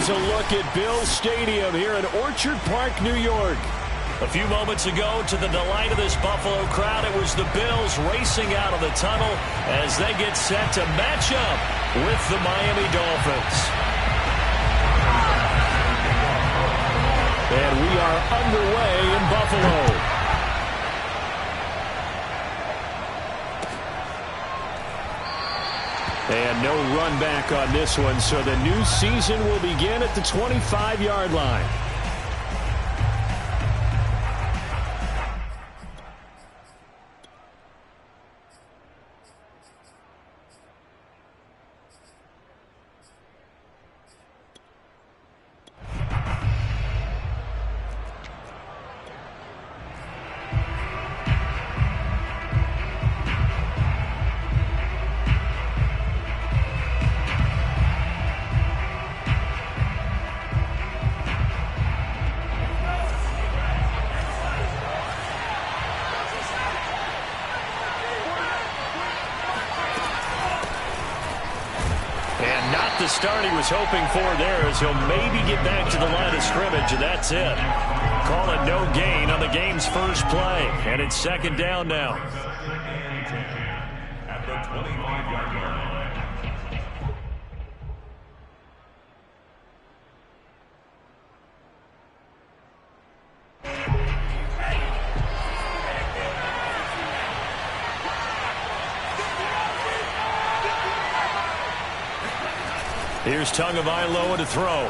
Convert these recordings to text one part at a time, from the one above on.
Here's a look at Bills Stadium here in Orchard Park, New York. A few moments ago, to the delight of this Buffalo crowd, it was the Bills racing out of the tunnel as they get set to match up with the Miami Dolphins. And we are underway in Buffalo. And no run back on this one, so the new season will begin at the 25-yard line. The start he was hoping for there as he'll maybe get back to the line of scrimmage, and that's it. Call it no gain on the game's first play, and it's second down now. At the 25-yard line. Here's Tagovailoa to throw.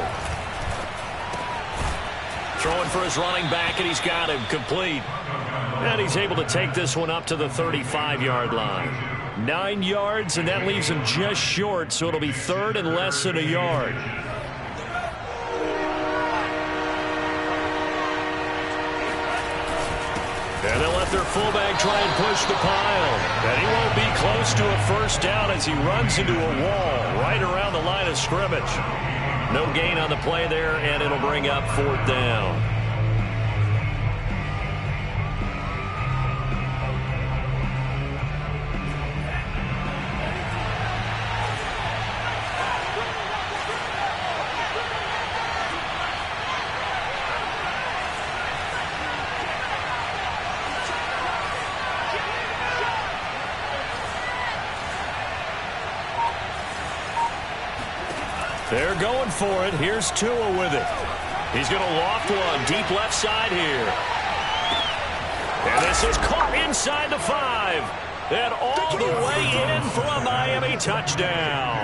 Throwing for his running back, and he's got him complete. And he's able to take this one up to the 35-yard line. 9 yards, and that leaves him just short, so it'll be third and less than a yard. And they'll let their fullback try and push the pile. And he won't be close to a first down as he runs into a wall right around the line of scrimmage. No gain on the play there, and it'll bring up fourth down. They're going for it. Here's Tua with it. He's going to loft one deep left side here. And this is caught inside the 5. And all the way in for a Miami touchdown.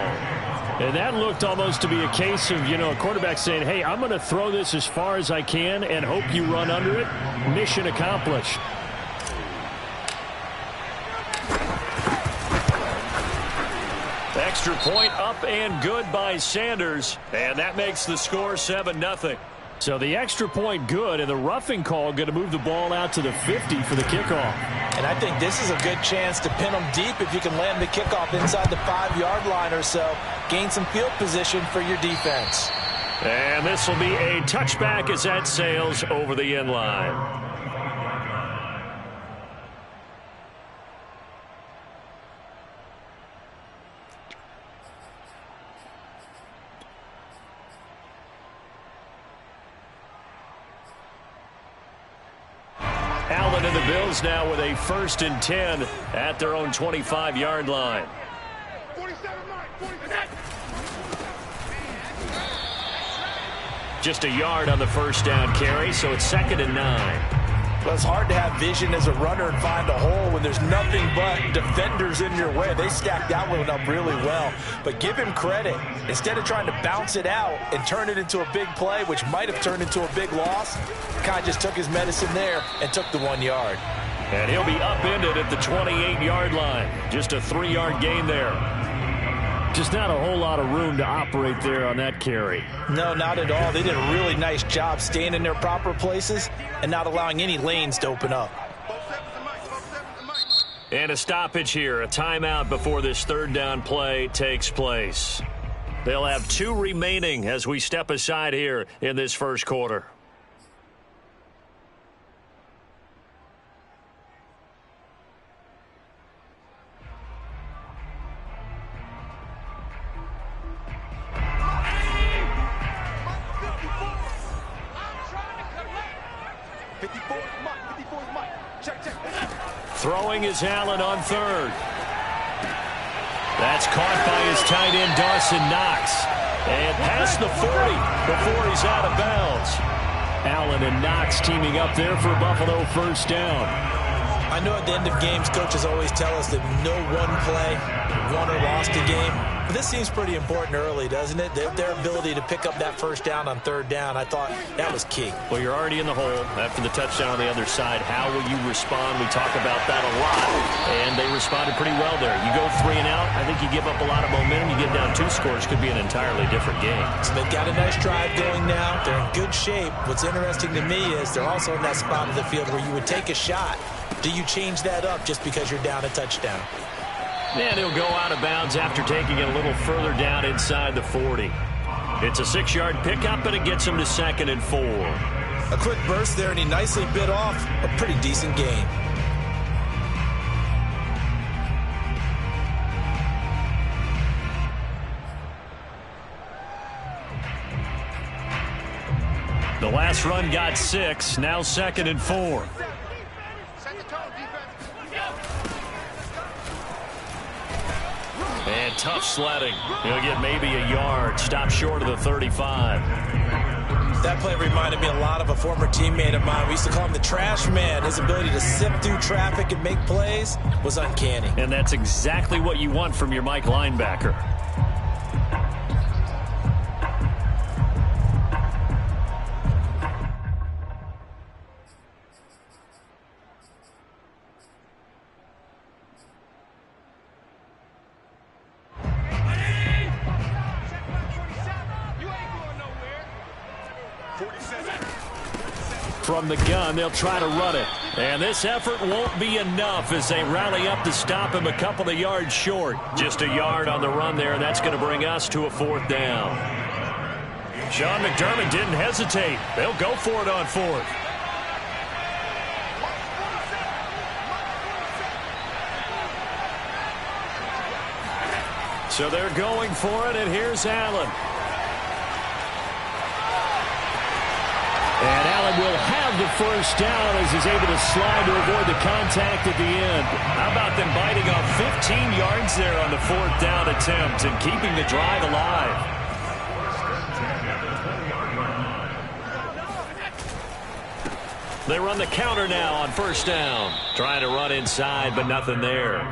And that looked almost to be a case of, a quarterback saying, hey, I'm going to throw this as far as I can and hope you run under it. Mission accomplished. Extra point up and good by Sanders, and that makes the score 7-0. So the extra point good, and the roughing call going to move the ball out to the 50 for the kickoff. And I think this is a good chance to pin them deep if you can land the kickoff inside the 5-yard line or so. Gain some field position for your defense. And this will be a touchback as that sails over the end line. Allen and the Bills now with a 1st and 10 at their own 25-yard line. Just a yard on the first down carry, so it's 2nd and 9. Well, it's hard to have vision as a runner and find a hole when there's nothing but defenders in your way. They stacked that one up really well. But give him credit. Instead of trying to bounce it out and turn it into a big play, which might have turned into a big loss, Kai just took his medicine there and took the 1 yard. And he'll be upended at the 28-yard line. Just a 3-yard gain there. Just not a whole lot of room to operate there on that carry. No, not at all. They did a really nice job staying in their proper places and not allowing any lanes to open up. And a stoppage here, a timeout before this 3rd down play takes place. They'll have 2 remaining as we step aside here in this first quarter. Throwing is Allen on third. That's caught by his tight end, Dawson Knox. And past the 40 before he's out of bounds. Allen and Knox teaming up there for Buffalo first down. I know at the end of games, coaches always tell us that no one play won or lost a game. But this seems pretty important early, doesn't it? Their ability to pick up that first down on third down, I thought that was key. Well, you're already in the hole after the touchdown on the other side. How will you respond? We talk about that a lot, and they responded pretty well there. You go 3 and out, I think you give up a lot of momentum. You get down 2 scores, could be an entirely different game. So they've got a nice drive going now. They're in good shape. What's interesting to me is they're also in that spot of the field where you would take a shot. Do you change that up just because you're down a touchdown? And he'll go out of bounds after taking it a little further down inside the 40. It's a 6-yard pickup, and it gets him to 2nd and 4. A quick burst there, and he nicely bit off a pretty decent gain. The last run got 6, now 2nd and 4. And tough sledding. He'll get maybe a yard. Stop short of the 35. That play reminded me a lot of a former teammate of mine. We used to call him the trash man. His ability to sift through traffic and make plays was uncanny. And that's exactly what you want from your Mike linebacker. From the gun, they'll try to run it. And this effort won't be enough as they rally up to stop him a couple of yards short. Just a yard on the run there, and that's going to bring us to a 4th down. Sean McDermott didn't hesitate. They'll go for it on 4th. So they're going for it, and here's Allen. And Allen will have the first down as he's able to slide to avoid the contact at the end. How about them biting off 15 yards there on the 4th down attempt and keeping the drive alive? They run the counter now on 1st down. Trying to run inside, but nothing there.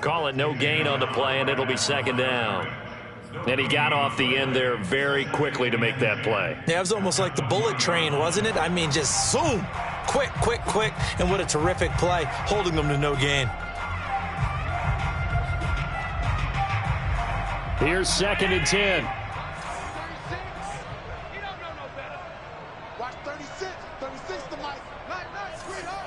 Call it no gain on the play, and it'll be 2nd down. And he got off the end there very quickly to make that play. Yeah, it was almost like the bullet train, wasn't it? I mean, just zoom. Quick, quick, quick. And what a terrific play, holding them to no gain. Here's 2nd and 10. Watch 36. 36 to Mike. Nice, sweetheart.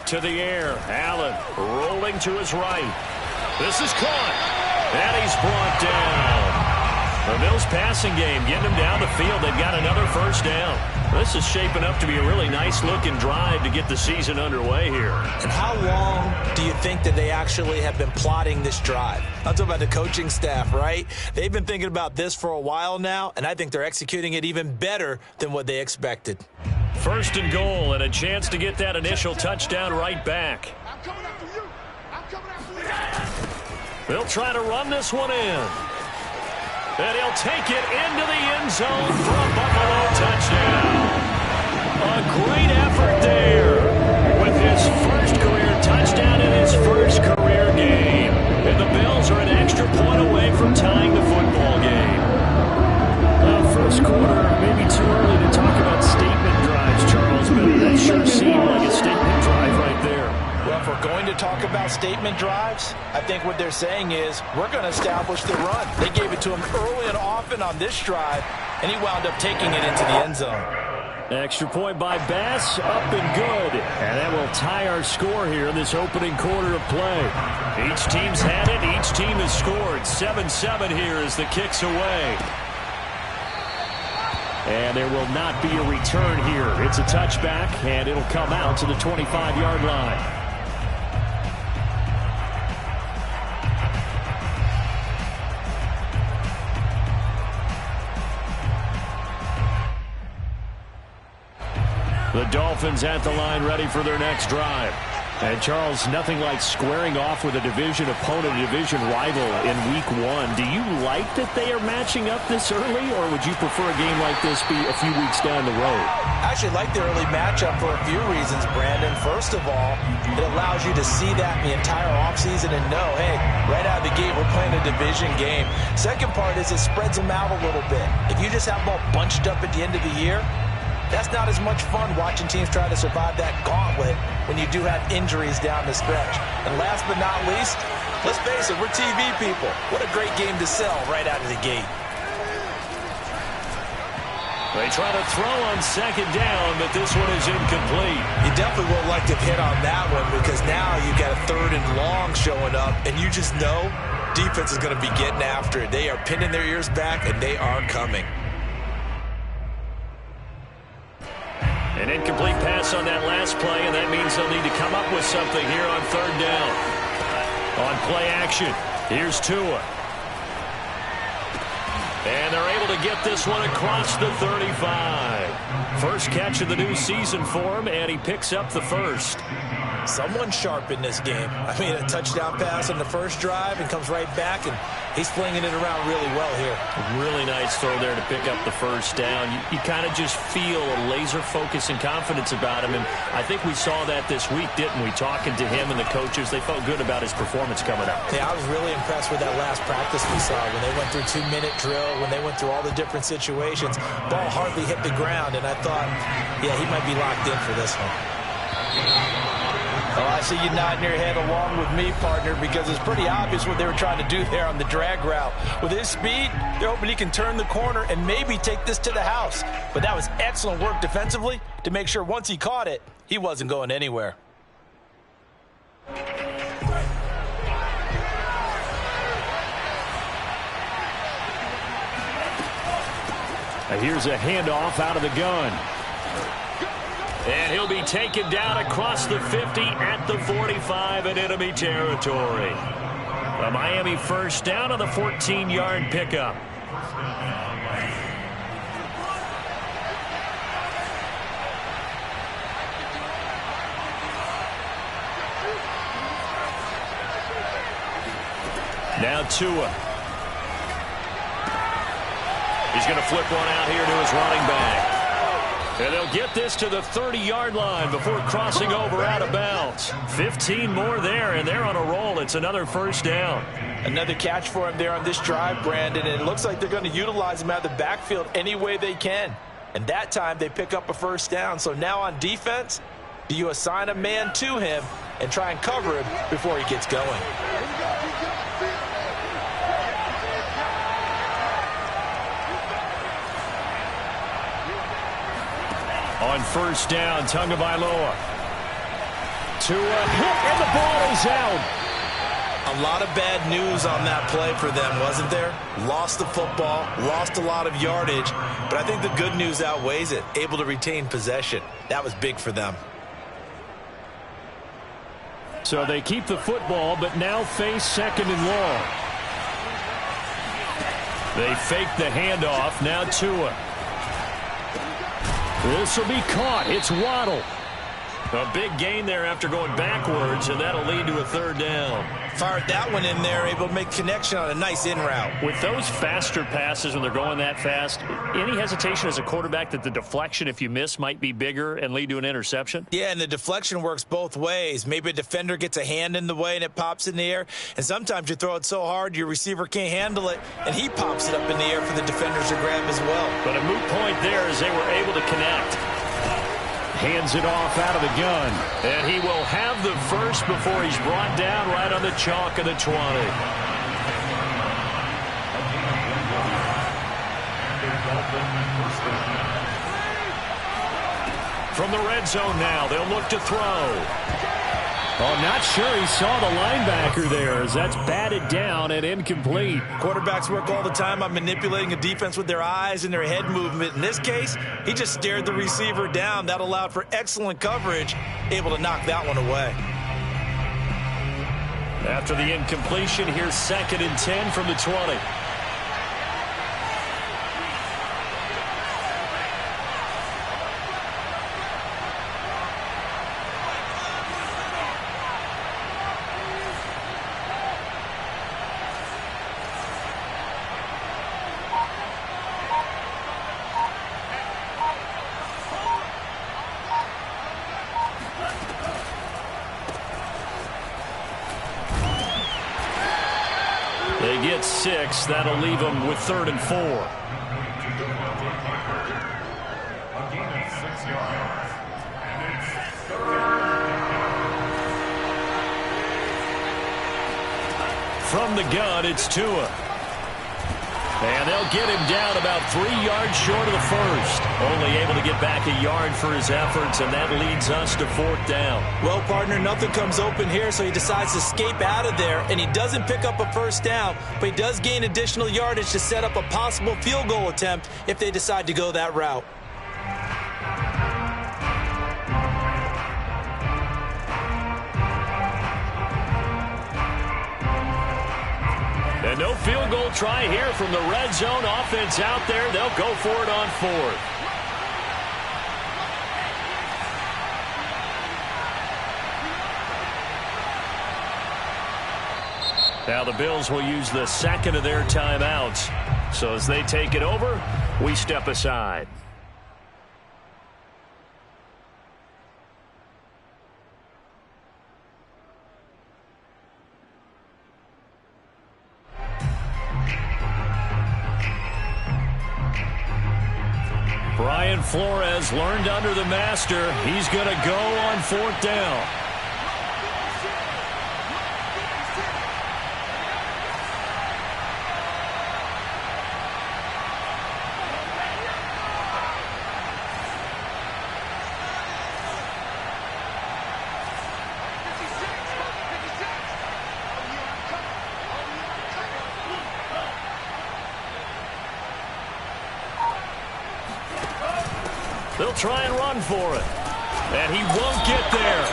To the air. Allen rolling to his right. This is caught. And he's brought down. The Bills passing game getting him down the field. They've got another first down. This is shaping up to be a really nice-looking drive to get the season underway here. And how long do you think that they actually have been plotting this drive? I'm talking about the coaching staff, right? They've been thinking about this for a while now, and I think they're executing it even better than what they expected. 1st and goal, and a chance to get that initial touchdown right back. I'm coming after you. I'm coming after you. They'll try to run this one in. And he'll take it into the end zone for a Buffalo touchdown. A great effort there with his first career touchdown in his first career game. And the Bills are an extra point away from tying the football game. First quarter, maybe too early to talk about statement drives, Charles, but that sure seemed like a statement drive right there. Well, if we're going to talk about statement drives, I think what they're saying is we're going to establish the run. They gave it to him early and often on this drive, and he wound up taking it into the end zone. Extra point by Bass, up and good. And that will tie our score here in this opening quarter of play. Each team's had it, each team has scored. 7-7 here as the kick's away. And there will not be a return here. It's a touchback, and it'll come out to the 25-yard line. The Dolphins at the line ready for their next drive. And, Charles, nothing like squaring off with a division opponent, a division rival in Week 1. Do you like that they are matching up this early, or would you prefer a game like this be a few weeks down the road? I actually like the early matchup for a few reasons, Brandon. First of all, it allows you to see that in the entire offseason and know, hey, right out of the gate, we're playing a division game. Second part is it spreads them out a little bit. If you just have them all bunched up at the end of the year, that's not as much fun watching teams try to survive that gauntlet when you do have injuries down the stretch. And last but not least, let's face it, we're TV people. What a great game to sell right out of the gate. They try to throw on second down, but this one is incomplete. You definitely would like to hit on that one because now you've got a 3rd and long showing up, and you just know defense is going to be getting after it. They are pinning their ears back, and they are coming. An incomplete pass on that last play, and that means they'll need to come up with something here on 3rd down. On play action, here's Tua. And they're able to get this one across the 35. First catch of the new season for him, and he picks up the first. Someone sharp in this game. I mean, a touchdown pass on the first drive and comes right back, and he's flinging it around really well here. Really nice throw there to pick up the first down. You kind of just feel a laser focus and confidence about him, and I think we saw that this week, didn't we? Talking to him and the coaches, they felt good about his performance coming up. Yeah, I was really impressed with that last practice we saw when they went through 2-minute drill, when they went through all the different situations. Ball hardly hit the ground, and I thought, yeah, he might be locked in for this one. Oh, I see you nodding your head along with me, partner, because it's pretty obvious what they were trying to do there on the drag route. With his speed, they're hoping he can turn the corner and maybe take this to the house. But that was excellent work defensively to make sure once he caught it, he wasn't going anywhere. Here's a handoff out of the gun. And he'll be taken down across the 50 at the 45 in enemy territory. A Miami first down on the 14-yard pickup. Now Tua. He's going to flip one out here to his running back. And they'll get this to the 30-yard line before crossing over out of bounds. 15 more there, and they're on a roll. It's another first down. Another catch for him there on this drive, Brandon, and it looks like they're going to utilize him out of the backfield any way they can. And that time they pick up a first down. So now on defense, do you assign a man to him and try and cover him before he gets going? On first down, Tagovailoa. Tua hit, and the ball is out. A lot of bad news on that play for them, wasn't there? Lost the football, lost a lot of yardage, but I think the good news outweighs it. Able to retain possession. That was big for them. So they keep the football, but now face second and long. They fake the handoff. Now Tua. This will be caught. It's Waddle. A big gain there after going backwards, and that'll lead to a third down. Fired that one in there, able to make connection on a nice in route. With those faster passes when they're going that fast, any hesitation as a quarterback that the deflection, if you miss, might be bigger and lead to an interception? Yeah, and the deflection works both ways. Maybe a defender gets a hand in the way and it pops in the air, and sometimes you throw it so hard your receiver can't handle it, and he pops it up in the air for the defenders to grab as well. But a moot point there as they were able to connect. Hands it off out of the gun. And he will have the first before he's brought down right on the chalk of the 20. From the red zone now, they'll look to throw. Oh, not sure he saw the linebacker there as that's batted down and incomplete. Quarterbacks work all the time on manipulating a defense with their eyes and their head movement. In this case, he just stared the receiver down. That allowed for excellent coverage, able to knock that one away. After the incompletion, here's 2nd and 10 from the 20. They get 6. That'll leave them with 3rd and 4. From the gun, it's Tua. And they'll get him down about 3 yards short of the first. Only able to get back a yard for his efforts, and that leads us to 4th down. Well, partner, nothing comes open here, so he decides to escape out of there, and he doesn't pick up a first down, but he does gain additional yardage to set up a possible field goal attempt if they decide to go that route. And no field goal try here from the red zone offense out there. They'll go for it on 4th. Now the Bills will use the second of their timeouts. So as they take it over, we step aside. Brian Flores learned under the master. He's going to go on 4th down. They'll try and run for it. And he won't get there.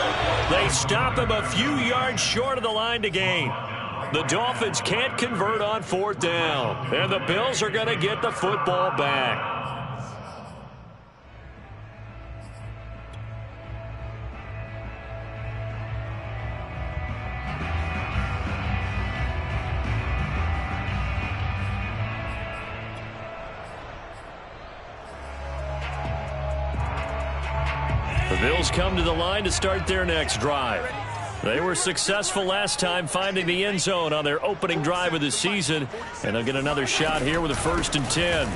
They stop him a few yards short of the line to gain. The Dolphins can't convert on 4th down. And the Bills are going to get the football back. The Bills come to the line to start their next drive. They were successful last time finding the end zone on their opening drive of the season, and they'll get another shot here with a 1st and 10.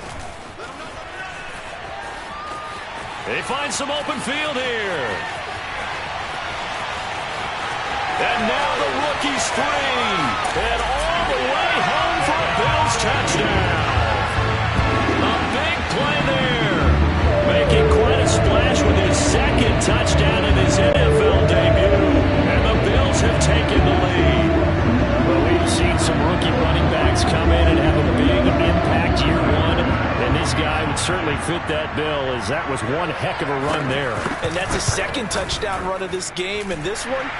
They find some open field here. And now the rookie's free. And all the way home for a Bills touchdown. A big play there. Making quite a splash with his 2nd touchdown in his NFL debut. And the Bills have taken the lead. Well, we've seen some rookie running backs come in and have a big impact year 1. And this guy would certainly fit that bill, as that was one heck of a run there. And that's his 2nd touchdown run of this game. And this one,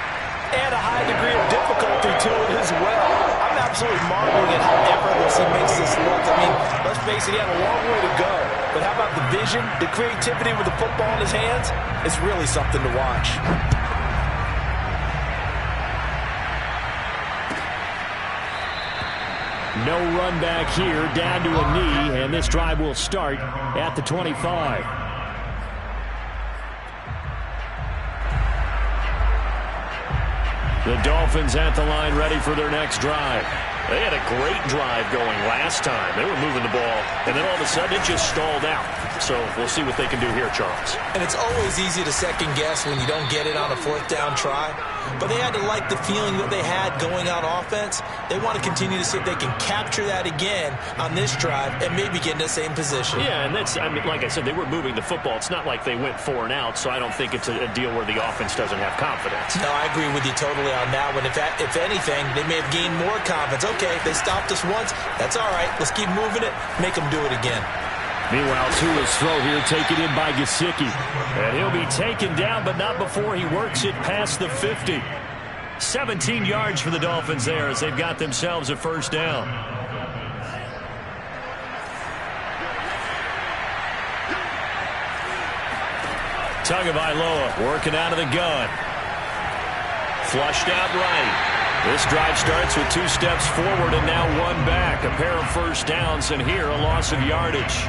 add a high degree of difficulty to it as well. I'm absolutely marveling at how effortless he makes this look. I mean, let's face it, he had a long way to go. But how about the vision, the creativity with the football in his hands? It's really something to watch. No run back here, down to a knee, and this drive will start at the 25. The Dolphins at the line, ready for their next drive. They had a great drive going last time. They were moving the ball, and then all of a sudden it just stalled out. So we'll see what they can do here, Charles. And it's always easy to second guess when you don't get it on a 4th down try. But they had to like the feeling that they had going on offense. They want to continue to see if they can capture that again on this drive and maybe get in the same position. Yeah, and that's, I mean, like I said, they were moving the football. It's not like they went 4 and out, so I don't think it's a deal where the offense doesn't have confidence. No, I agree with you totally on that one. If anything, they may have gained more confidence. Okay, they stopped us once. That's all right. Let's keep moving it. Make them do it again. Meanwhile, Tua's throw here taken in by Gesicki. And he'll be taken down, but not before he works it past the 50. 17 yards for the Dolphins there as they've got themselves a 1st down. Tagovailoa working out of the gun. Flushed out right. This drive starts with 2 steps forward and now 1 back. A pair of 1st downs, and here a loss of yardage.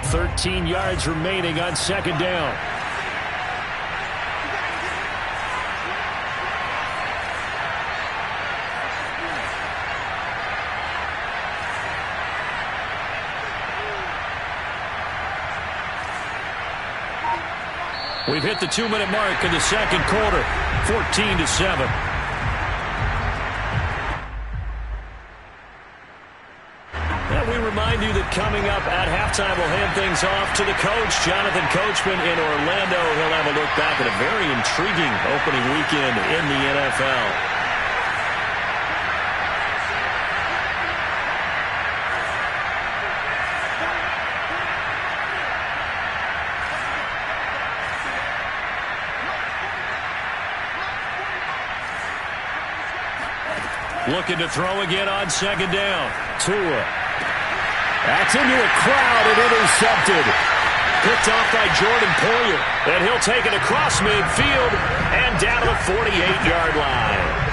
.13 yards remaining on 2nd down. We've hit the 2-minute mark in the second quarter, 14-7. And we remind you that coming up at halftime, we'll hand things off to the coach, Jonathan Coachman in Orlando. He'll have a look back at a very intriguing opening weekend in the NFL. Looking to throw again on second down. Tua. That's into a crowd and intercepted. Picked off by Jordan Poyer. And he'll take it across midfield and down to the 48-yard line.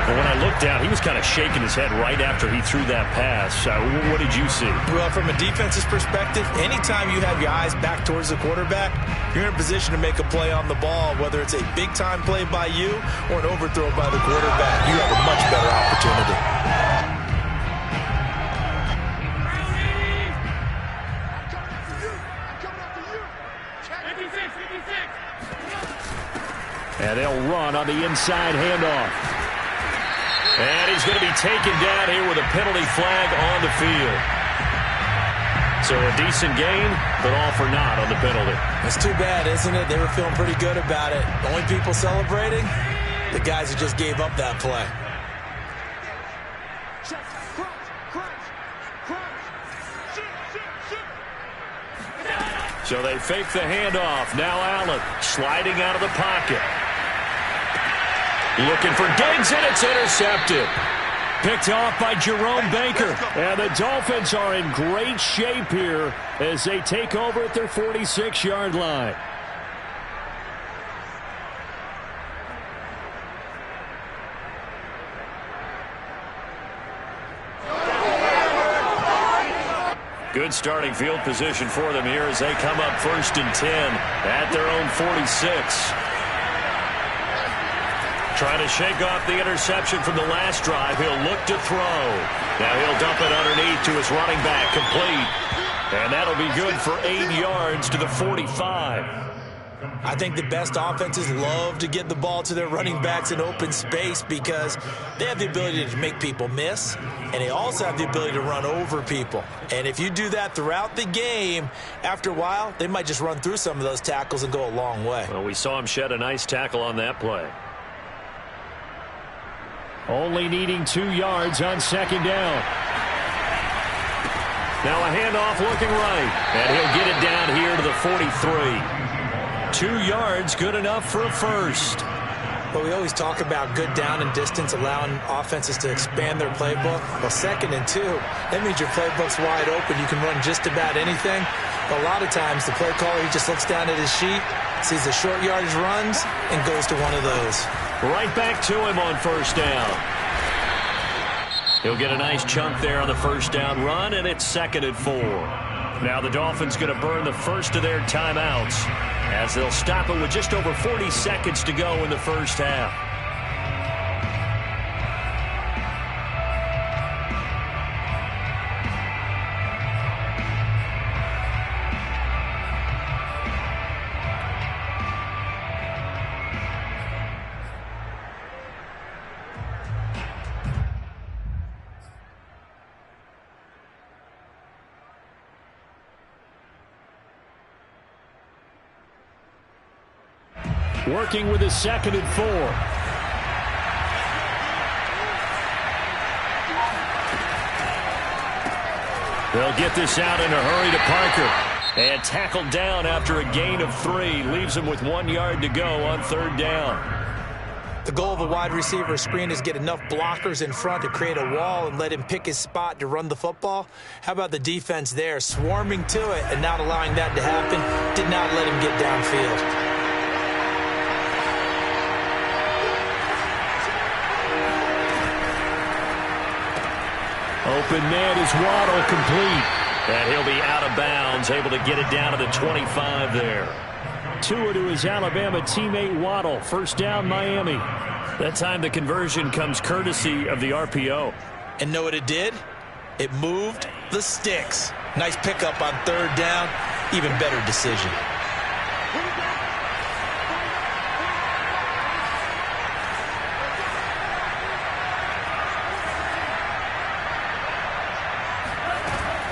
But when I looked down, he was kind of shaking his head right after he threw that pass. What did you see? Well, from a defense's perspective, anytime you have your eyes back towards the quarterback, you're in a position to make a play on the ball, whether it's a big-time play by you or an overthrow by the quarterback. You have a much better opportunity. And they'll run on the inside handoff. And he's going to be taken down here with a penalty flag on the field. So a decent gain, but all for naught on the penalty. It's too bad, isn't it? They were feeling pretty good about it. The only people celebrating, the guys who just gave up that play. So they fake the handoff. Now Allen sliding out of the pocket. Looking for Diggs, and it's intercepted. Picked off by Jerome Baker. And the Dolphins are in great shape here as they take over at their 46-yard line. Good starting field position for them here as they come up 1st and 10 at their own 46. Trying to shake off the interception from the last drive. He'll look to throw. Now he'll dump it underneath to his running back. Complete. And that'll be good for 8 yards to the 45. I think the best offenses love to get the ball to their running backs in open space because they have the ability to make people miss, and they also have the ability to run over people. And if you do that throughout the game, after a while, they might just run through some of those tackles and go a long way. Well, we saw him shed a nice tackle on that play. Only needing 2 yards on second down. Now a handoff looking right. And he'll get it down here to the 43. 2 yards, good enough for a first. Well, we always talk about good down and distance, allowing offenses to expand their playbook. Well, 2nd and 2, that means your playbook's wide open. You can run just about anything. But a lot of times, the play caller, he just looks down at his sheet, sees the short yardage runs, and goes to one of those. Right back to him on first down. He'll get a nice chunk there on the first down run, and it's 2nd and 4. Now the Dolphins going to burn the first of their timeouts as they'll stop it with just over 40 seconds to go in the first half. Working with his 2nd and 4. They'll get this out in a hurry to Parker. And tackled down after a gain of 3. Leaves him with 1 yard to go on 3rd down. The goal of a wide receiver screen is get enough blockers in front to create a wall and let him pick his spot to run the football. How about the defense there, swarming to it and not allowing that to happen? Did not let him get downfield. Open man is Waddle, complete. And he'll be out of bounds, able to get it down to the 25 there. Tua to his Alabama teammate Waddle. First down, Miami. That time the conversion comes courtesy of the RPO. And know what it did? It moved the sticks. Nice pickup on 3rd down. Even better decision.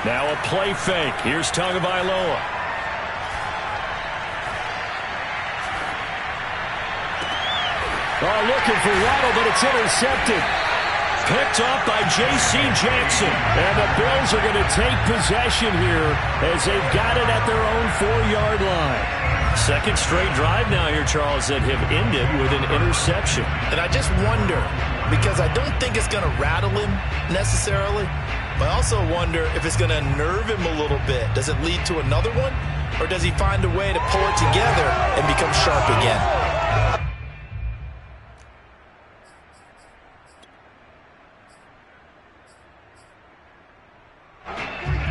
Now a play fake. Here's Tagovailoa. Oh, looking for Waddle, but it's intercepted. Picked up by J.C. Jackson. And the Bills are going to take possession here as they've got it at their own 4-yard line. Second straight drive now here, Charles, that have ended with an interception. And I just wonder, because I don't think it's going to rattle him necessarily, but I also wonder if it's going to nerve him a little bit. Does it lead to another one? Or does he find a way to pull it together and become sharp again?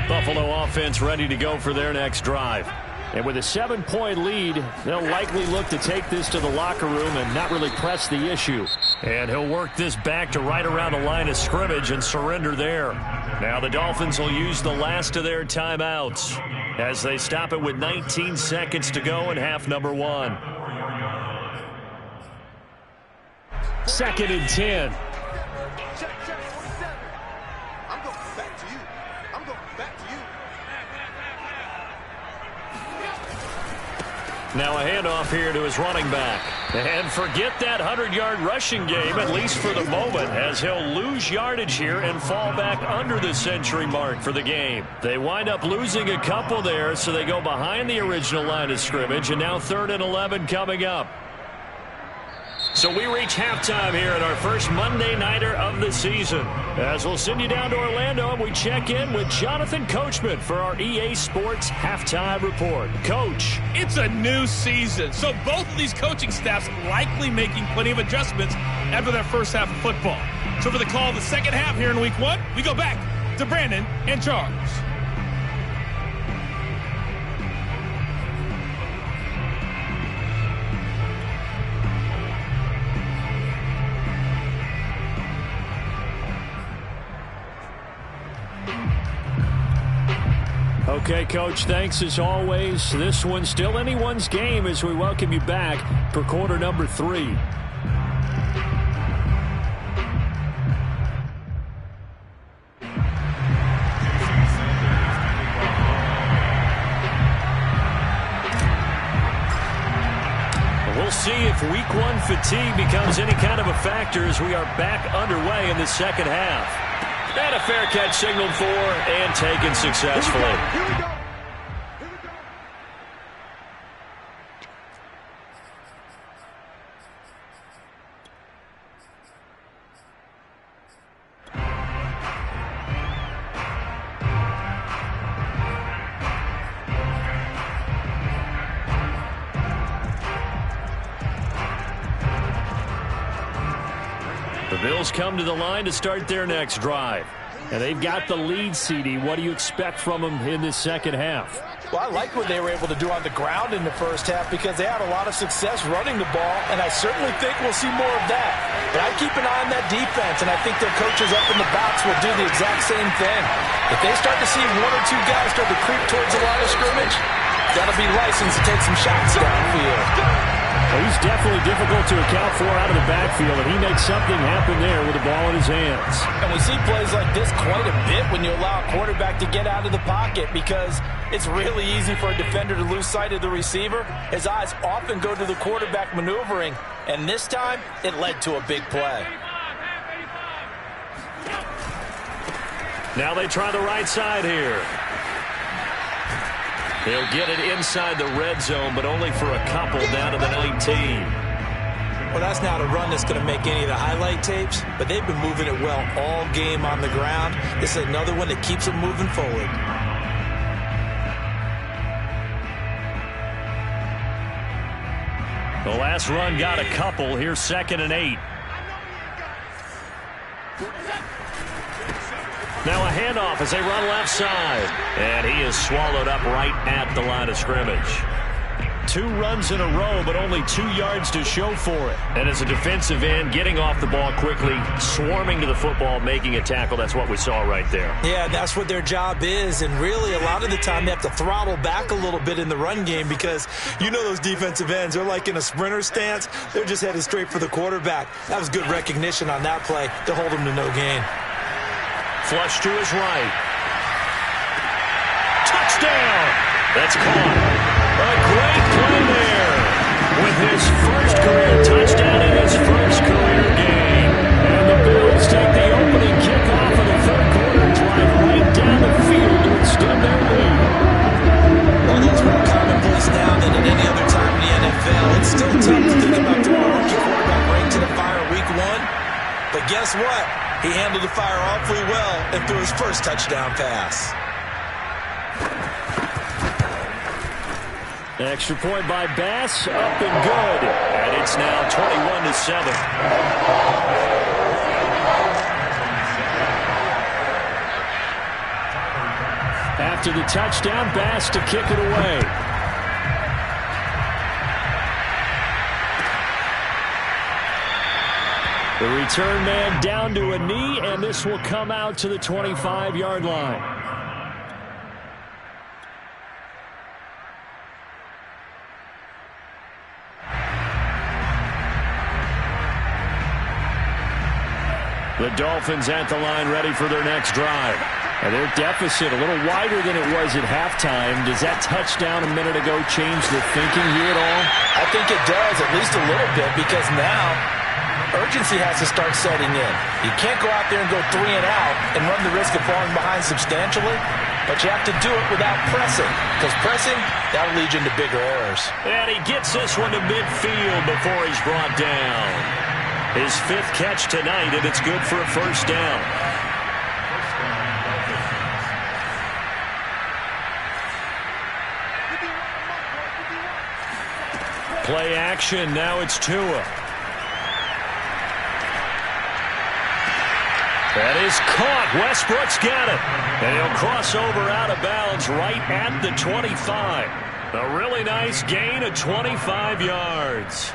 Buffalo offense ready to go for their next drive. And with a 7-point lead, they'll likely look to take this to the locker room and not really press the issue. And he'll work this back to right around the line of scrimmage and surrender there. Now the Dolphins will use the last of their timeouts as they stop it with 19 seconds to go in half number 1. 2nd and 10. I'm going back to you. I'm going back to you. Now a handoff here to his running back. And forget that 100-yard rushing game, at least for the moment, as he'll lose yardage here and fall back under the century mark for the game. They wind up losing a couple there, so they go behind the original line of scrimmage, and now 3rd and 11 coming up. So we reach halftime here at our first Monday Nighter of the season. As we'll send you down to Orlando, and we check in with Jonathan Coachman for our EA Sports Halftime Report. Coach. It's a new season, so both of these coaching staffs likely making plenty of adjustments after their first half of football. So for the call of the second half here in Week 1, we go back to Brandon and Charles. Okay, Coach, thanks as always. This one's still anyone's game as we welcome you back for quarter number 3. We'll see if Week 1 fatigue becomes any kind of a factor as we are back underway in the second half. And a fair catch signaled for and taken successfully. Here we go. The Bills come to the line to start their next drive. And they've got the lead, CD. What do you expect from them in this second half? Well, I like what they were able to do on the ground in the first half because they had a lot of success running the ball, and I certainly think we'll see more of that. But I keep an eye on that defense, and I think their coaches up in the box will do the exact same thing. If they start to see 1 or 2 guys start to creep towards the line of scrimmage, that'll be licensed to take some shots downfield. Well, he's definitely difficult to account for out of the backfield, and he makes something happen there with the ball in his hands. And we see plays like this quite a bit when you allow a quarterback to get out of the pocket because it's really easy for a defender to lose sight of the receiver. His eyes often go to the quarterback maneuvering, and this time it led to a big play. Now they try the right side here. He'll get it inside the red zone, but only for a couple down to the 19. Well, that's not a run that's going to make any of the highlight tapes, but they've been moving it well all game on the ground. This is another one that keeps them moving forward. The last run got a couple. Here's 2nd and 8. Now a handoff as they run left side. And he is swallowed up right at the line of scrimmage. 2 runs in a row, but only 2 yards to show for it. And as a defensive end, getting off the ball quickly, swarming to the football, making a tackle. That's what we saw right there. Yeah, that's what their job is. And really, a lot of the time, they have to throttle back a little bit in the run game because you know those defensive ends, they're like in a sprinter stance. They're just headed straight for the quarterback. That was good recognition on that play to hold him to no gain. Flush to his right. That's caught. A great play there with his first career touchdown and his first career gain. And the Bills take the opening kickoff of the third quarter and drive right down the field to extend their lead. Well, it's more commonplace now than at any other time in the NFL. It's still tough to think about throwing a rookie quarterback right to the fire week one. But guess what? He handled the fire awfully well and threw his first touchdown pass. Extra point by Bass, up and good. And it's now 21-7. After the touchdown, Bass to kick it away. The return man down to a knee, and this will come out to the 25-yard line. The Dolphins at the line ready for their next drive. And their deficit a little wider than it was at halftime. Does that touchdown a minute ago change the thinking here at all? I think it does, at least a little bit, because now urgency has to start setting in. You can't go out there and go 3 and out and run the risk of falling behind substantially, but you have to do it without pressing, because pressing, that'll lead you into bigger errors. And he gets this one to midfield before he's brought down. His 5th catch tonight, and it's good for a first down. Play action, now it's Tua. That is caught. Westbrook's got it. And he'll cross over out of bounds right at the 25. A really nice gain of 25 yards.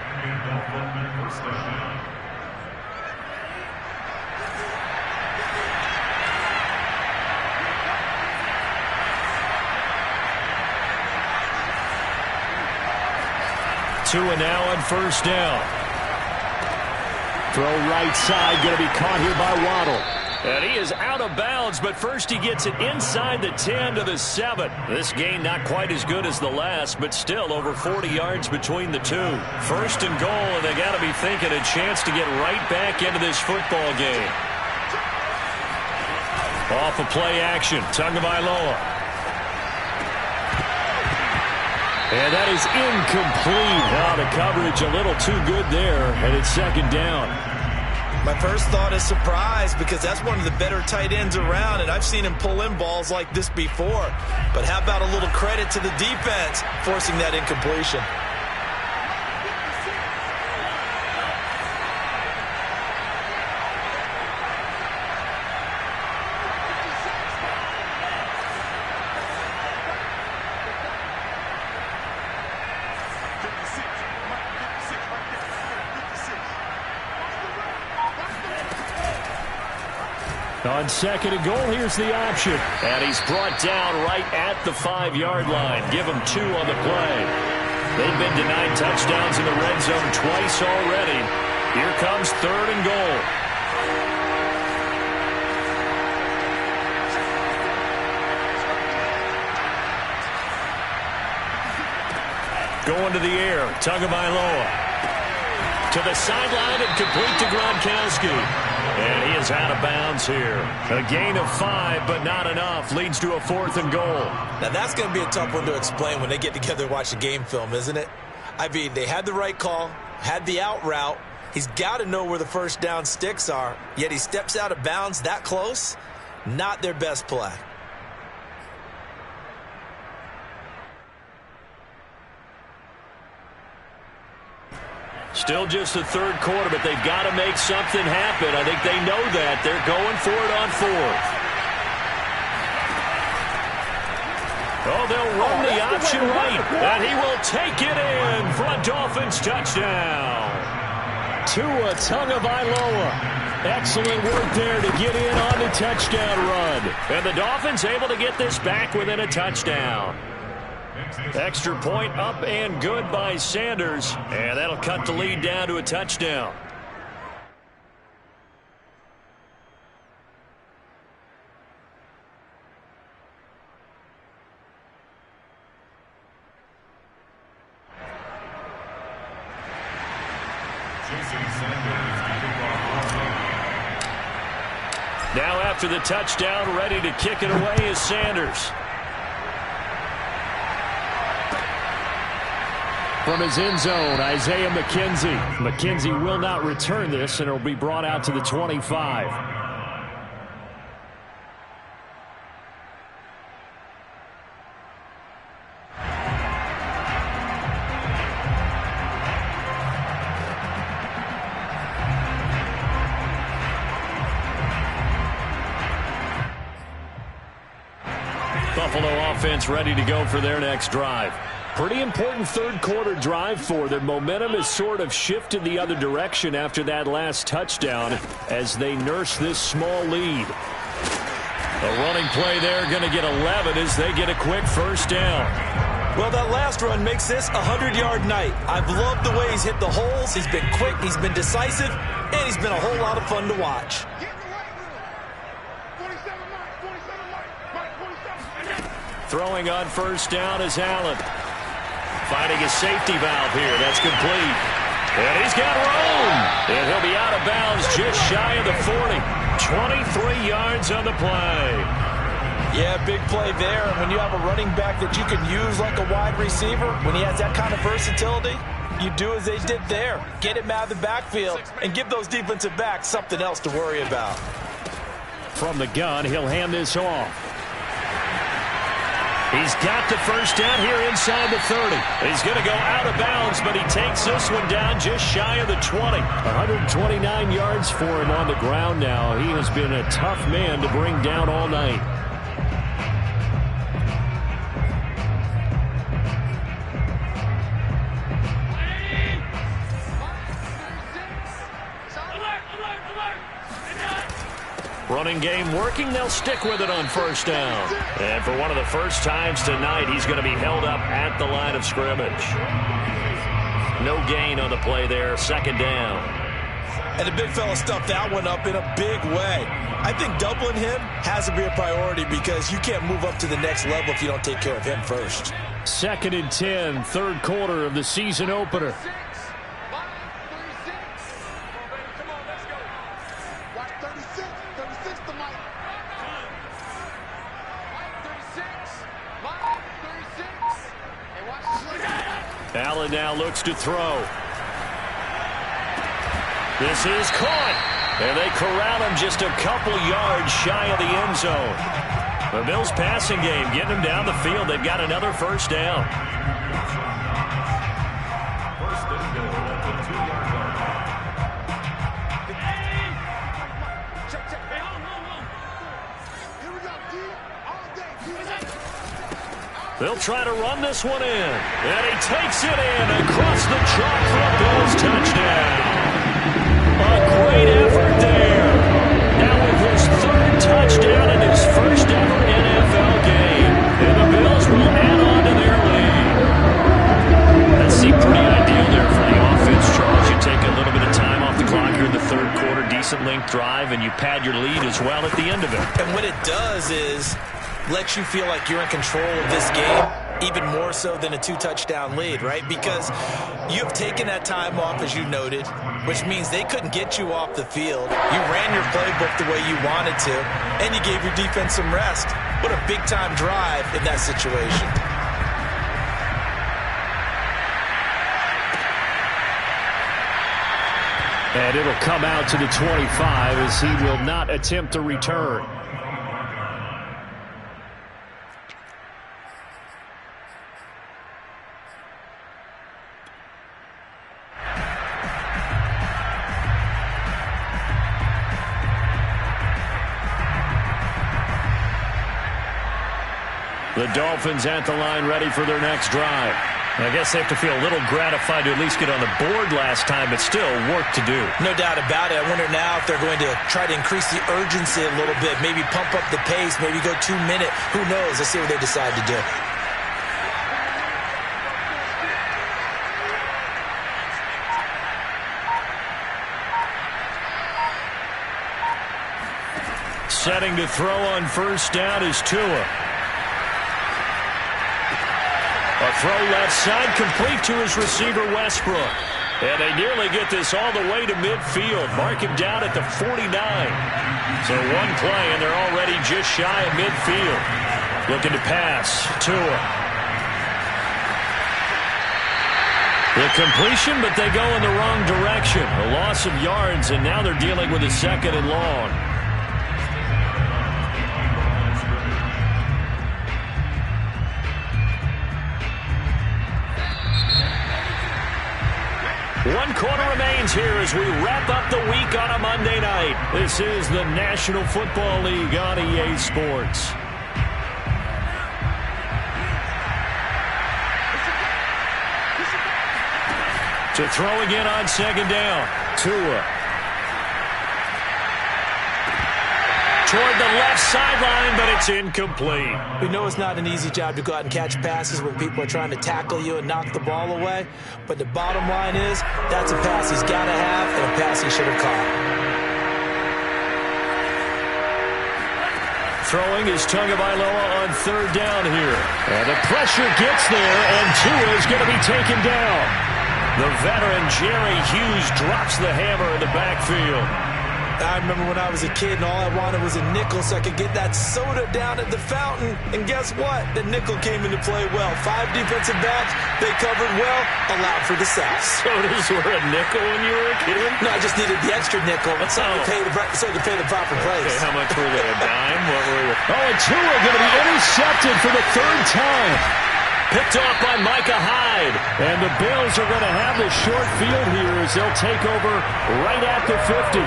Tua now on first down. Throw right side, going to be caught here by Waddle. And he is out of bounds, but first he gets it inside the 10 to the 7. This gain not quite as good as the last, but still over 40 yards between the two. First and goal, and they got to be thinking a chance to get right back into this football game. Off of play action, Tagovailoa. And that is incomplete. Oh, the coverage a little too good there, and it's second down. My first thought is surprise, because that's one of the better tight ends around, and I've seen him pull in balls like this before. But how about a little credit to the defense forcing that incompletion? On second and goal, here's the option. And he's brought down right at the 5-yard line. Give him 2 on the play. They've been denied touchdowns in the red zone twice already. Here comes third and goal. Going to the air, Tagovailoa. To the sideline and complete to Gronkowski. And he is out of bounds here. A gain of 5, but not enough. Leads to a 4th and goal. Now, that's going to be a tough one to explain when they get together and watch the game film, isn't it? I mean, they had the right call, had the out route. He's got to know where the first down sticks are, yet he steps out of bounds that close. Not their best play. Still just the third quarter, but they've got to make something happen. I think they know that. They're going for it on 4th. Oh, they'll run the option right, and he will take it in for a Dolphins touchdown. Tua Tagovailoa. Excellent work there to get in on the touchdown run. And the Dolphins able to get this back within a touchdown. Extra point up and good by Sanders. And that'll cut the lead down to a touchdown. Now after the touchdown, ready to kick it away is Sanders. From his end zone, Isaiah McKenzie. McKenzie will not return this, and it'll be brought out to the 25. Buffalo offense ready to go for their next drive. Pretty important third quarter drive for them. Momentum has sort of shifted the other direction after that last touchdown as they nurse this small lead. A running play there, going to get 11 as they get a quick first down. Well, that last run makes this a 100-yard night. I've loved the way he's hit the holes. He's been quick, he's been decisive, and he's been a whole lot of fun to watch. Throwing on first down is Allen. Finding a safety valve here. That's complete. And he's got room. And he'll be out of bounds just shy of the 40. 23 yards on the play. Yeah, big play there. And when you have a running back that you can use like a wide receiver, when he has that kind of versatility, you do as they did there. Get him out of the backfield and give those defensive backs something else to worry about. From the gun, he'll hand this off. He's got the first down here inside the 30. He's going to go out of bounds, but he takes this one down just shy of the 20. 129 yards for him on the ground now. He has been a tough man to bring down all night. Running game working. They'll stick with it on first down. And for one of the first times tonight, he's going to be held up at the line of scrimmage. No gain on the play there. Second down. And the big fella stuffed that one up in a big way. I think doubling him has to be a priority because you can't move up to the next level if you don't take care of him first. 2nd and 10, third quarter of the season opener. Allen now looks to throw. This is caught. And they corral him just a couple yards shy of the end zone. The Bills passing game getting him down the field. They've got another first down. They'll try to run this one in. And he takes it in across the chalk for a Bills touchdown. A great effort there. Now with his third touchdown in his first ever NFL game. And the Bills will add on to their lead. That seemed pretty ideal there for the offense, Charles. You take a little bit of time off the clock here in the third quarter, decent length drive, and you pad your lead as well at the end of it. And what it does is lets you feel like you're in control of this game, even more so than a 2-touchdown lead, right? Because you've taken that time off, as you noted, which means they couldn't get you off the field. You ran your playbook the way you wanted to, and you gave your defense some rest. What a big-time drive in that situation. And it'll come out to the 25 as he will not attempt to return. The Dolphins at the line ready for their next drive. I guess they have to feel a little gratified to at least get on the board last time, but still work to do. No doubt about it. I wonder now if they're going to try to increase the urgency a little bit, maybe pump up the pace, maybe go 2 minute. Who knows? Let's see what they decide to do. Setting to throw on first down is Tua. A throw left side complete to his receiver Westbrook. And they nearly get this all the way to midfield. Mark him down at the 49. So one play, and they're already just shy of midfield. Looking to pass. Tua. The completion, but they go in the wrong direction. A loss of yards, and now they're dealing with a 2nd and long. One quarter remains here as we wrap up the week on a Monday night. This is the National Football League on EA Sports. To throw again on 2nd down. Tua. Toward the left sideline, but it's incomplete. We know it's not an easy job to go out and catch passes when people are trying to tackle you and knock the ball away. But the bottom line is, that's a pass he's got to have and a pass he should have caught. Throwing is Tagovailoa on 3rd down here. And the pressure gets there, and Tua is going to be taken down. The veteran Jerry Hughes drops the hammer in the backfield. I remember when I was a kid and all I wanted was a nickel so I could get that soda down at the fountain. And guess what? The nickel came into play well. 5 defensive backs, they covered well, allowed for the sack. Sodas were a nickel when you were a kid? No, I just needed the extra nickel so I could pay the proper price. Okay, how much were they? A dime? What were you? Oh, and Tua going to be intercepted for the 3rd time. Picked off by Micah Hyde. And the Bills are going to have the short field here as they'll take over right at the 50.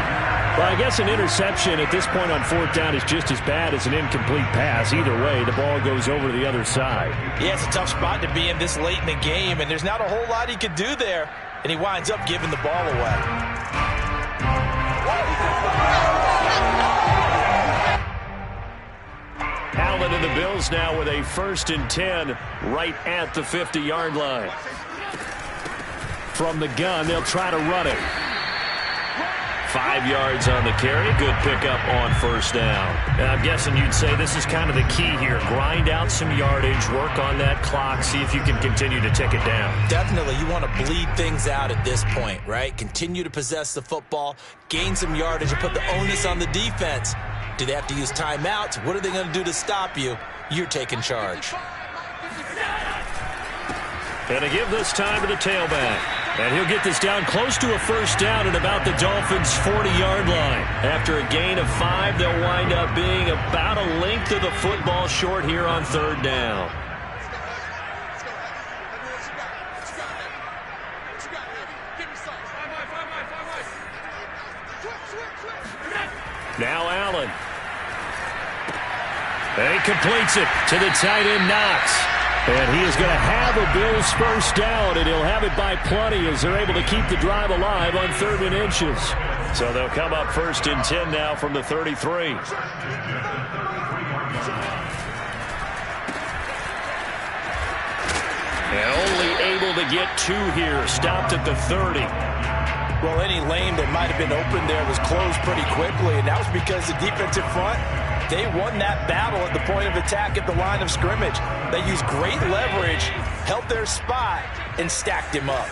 Well, I guess an interception at this point on 4th down is just as bad as an incomplete pass. Either way, the ball goes over to the other side. Yeah, it's a tough spot to be in this late in the game, and there's not a whole lot he could do there, and he winds up giving the ball away. Allen and the Bills now with a 1st and 10 right at the 50-yard line. From the gun, they'll try to run it. 5 yards on the carry. Good pickup on 1st down. And I'm guessing you'd say this is kind of the key here. Grind out some yardage, work on that clock, see if you can continue to tick it down. Definitely. You want to bleed things out at this point, right? Continue to possess the football, gain some yardage, and put the onus on the defense. Do they have to use timeouts? What are they going to do to stop you? You're taking charge. And to give this time to the tailback. And he'll get this down close to a 1st down at about the Dolphins' 40-yard line. After a gain of 5, they'll wind up being about a length of the football short here on 3rd down. Now Allen. And he completes it to the tight end Knox. And he is going to have a Bills 1st down, and he'll have it by plenty as they're able to keep the drive alive on 3rd and inches. So they'll come up 1st and 10 now from the 33. And only able to get 2 here, stopped at the 30. Well, any lane that might have been open there was closed pretty quickly, and that was because the defensive front, they won that battle at the point of attack at the line of scrimmage. They used great leverage, held their spot, and stacked him up.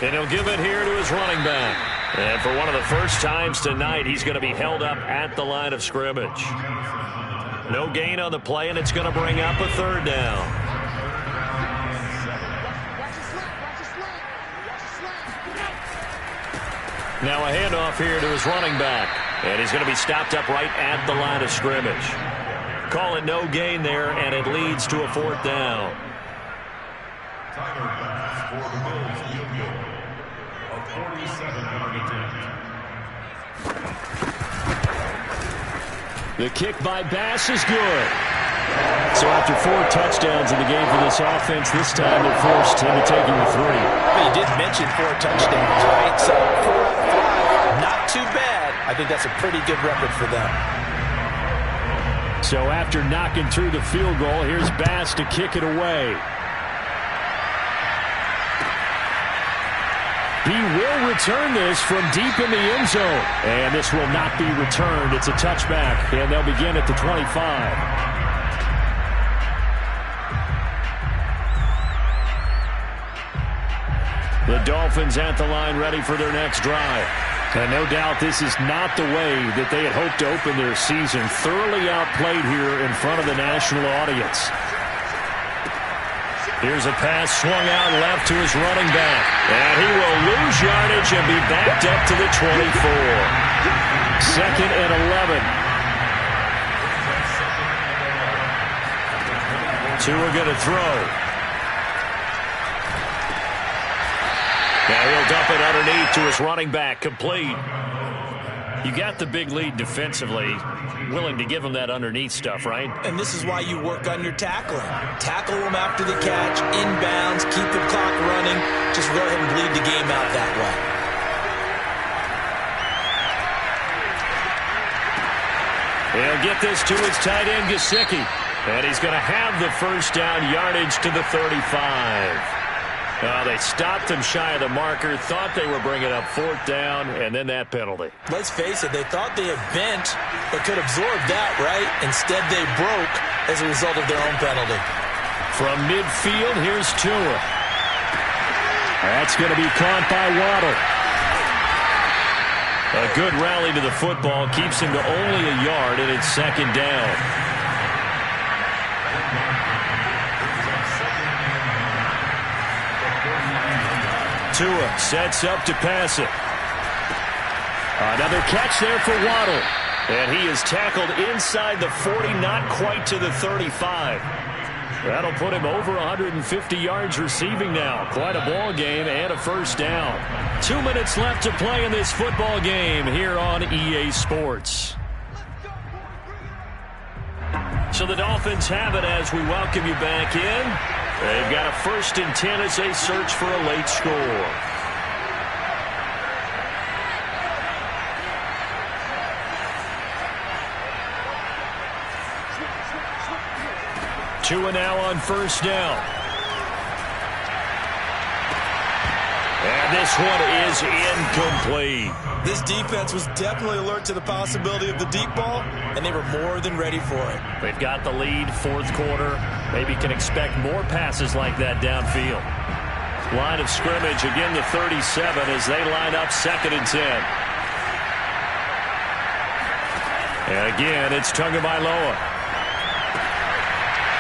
And he'll give it here to his running back. And for one of the first times tonight, he's going to be held up at the line of scrimmage. No gain on the play, and it's going to bring up a 3rd down. Now a handoff here to his running back. And he's going to be stopped up right at the line of scrimmage. Call it no gain there, and it leads to a 4th down. The kick by Bass is good. So after 4 touchdowns in the game for this offense, this time they're forced into taking the 3. Well, you did mention 4 touchdowns, right? So 4 out of 5, not too bad. I think that's a pretty good record for them. So after knocking through the field goal, here's Bass to kick it away. He will return this from deep in the end zone. And this will not be returned. It's a touchback, and they'll begin at the 25. The Dolphins at the line ready for their next drive. And no doubt this is not the way that they had hoped to open their season. Thoroughly outplayed here in front of the national audience. Here's a pass swung out left to his running back. And he will lose yardage and be backed up to the 24. 2nd and 11. Tua going to throw. Now he'll dump it underneath to his running back, complete. You got the big lead defensively, willing to give him that underneath stuff, right? And this is why you work on your tackling. Tackle them after the catch, inbounds, keep the clock running. Just go ahead and bleed the game out that way. He'll get this to his tight end, Gesicki. And he's going to have the first down, yardage to the 35. They stopped him shy of the marker, thought they were bringing up 4th down, and then that penalty. Let's face it, they thought they had bent, but could absorb that, right? Instead, they broke as a result of their own penalty. From midfield, here's Tua. That's going to be caught by Waddle. A good rally to the football keeps him to only a yard, and it's 2nd down. Tua sets up to pass it. Another catch there for Waddle. And he is tackled inside the 40, not quite to the 35. That'll put him over 150 yards receiving now. Quite a ball game and a first down. 2 minutes left to play in this football game here on EA Sports. So the Dolphins have it as we welcome you back in. They've got a 1st and 10 as they search for a late score. Tua now on 1st down. And this one is incomplete. This defense was definitely alert to the possibility of the deep ball, and they were more than ready for it. They've got the lead, 4th quarter. Maybe can expect more passes like that downfield. Line of scrimmage, again the 37 as they line up 2nd and 10. And again, it's Tagovailoa.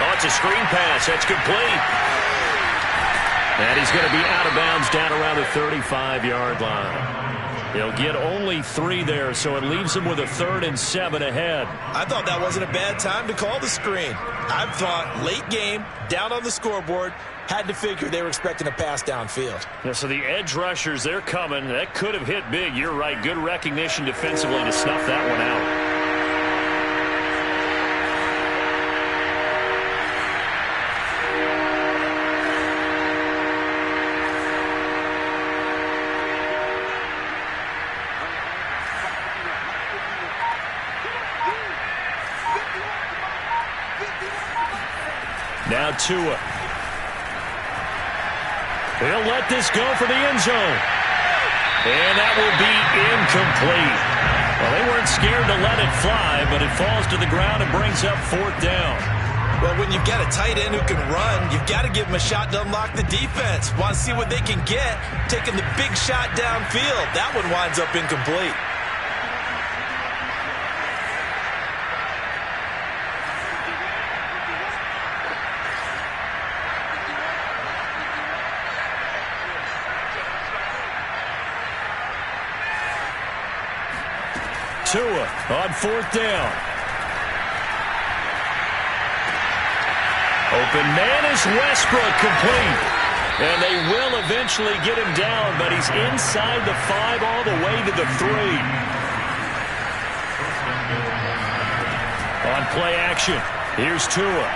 Oh, it's a screen pass. That's complete. And he's going to be out of bounds down around the 35-yard line. He'll get only 3 there, so it leaves him with a 3rd and 7 ahead. I thought that wasn't a bad time to call the screen. I thought late game, down on the scoreboard, had to figure they were expecting a pass downfield. Yeah, so the edge rushers, they're coming. That could have hit big. You're right. Good recognition defensively to snuff that one out. Now Tua. He'll let this go for the end zone. And that will be incomplete. Well, they weren't scared to let it fly, but it falls to the ground and brings up 4th down. Well, when you've got a tight end who can run, you've got to give him a shot to unlock the defense. Want to see what they can get, taking the big shot downfield. That one winds up incomplete. Tua on 4th down. Open man is Westbrook, complete. And they will eventually get him down, but he's inside the 5 all the way to the 3. On play action, here's Tua.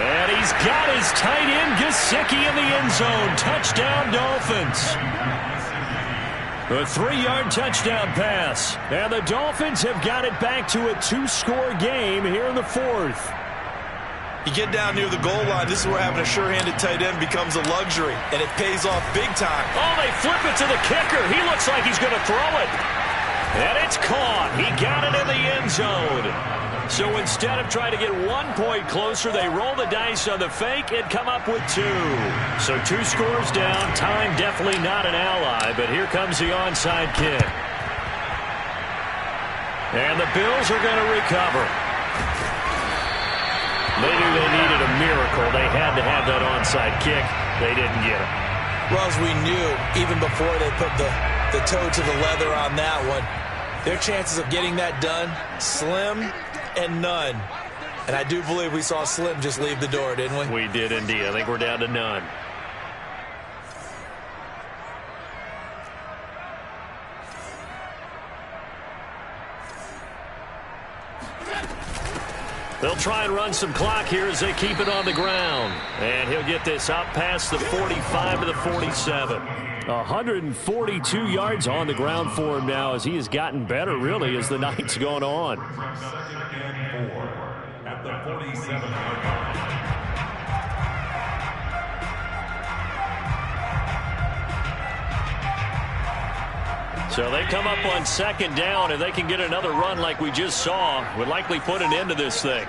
And he's got his tight end Gesicki in the end zone. Touchdown, Dolphins. A 3-yard touchdown pass. And the Dolphins have got it back to a 2-score game here in the 4th. You get down near the goal line, this is where having a sure-handed tight end becomes a luxury, and it pays off big time. Oh, they flip it to the kicker. He looks like he's going to throw it. And it's caught. He got it in the end zone. So instead of trying to get 1 point closer, they roll the dice on the fake and come up with 2. So 2 scores down. Time definitely not an ally, but here comes the onside kick. And the Bills are going to recover. They knew they needed a miracle. They had to have that onside kick. They didn't get it. Well, as we knew, even before they put the toe to the leather on that one, their chances of getting that done, slim and none. And I do believe we saw Slim just leave the door, didn't we? We did indeed. I think we're down to none. They'll try and run some clock here as they keep it on the ground. And he'll get this up past the 45 to the 47. 142 yards on the ground for him now as he has gotten better, really, as the night's gone on. At the 47-yard line. So they come up on 2nd down. If they can get another run like we just saw, would likely put an end to this thing.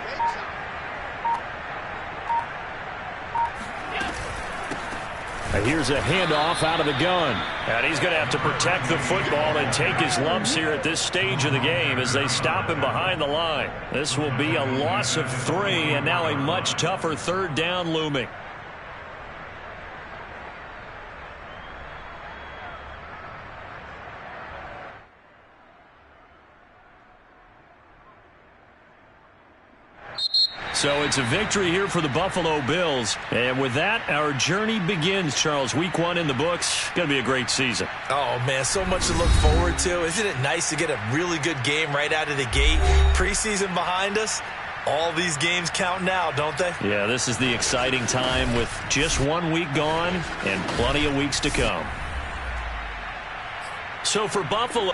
Here's a handoff out of the gun. And he's going to have to protect the football and take his lumps here at this stage of the game as they stop him behind the line. This will be a loss of 3 and now a much tougher 3rd down looming. So it's a victory here for the Buffalo Bills. And with that, our journey begins, Charles. Week 1 in the books. Going to be a great season. Oh, man, so much to look forward to. Isn't it nice to get a really good game right out of the gate? Preseason behind us. All these games count now, don't they? Yeah, this is the exciting time with just 1 week gone and plenty of weeks to come. So for Buffalo,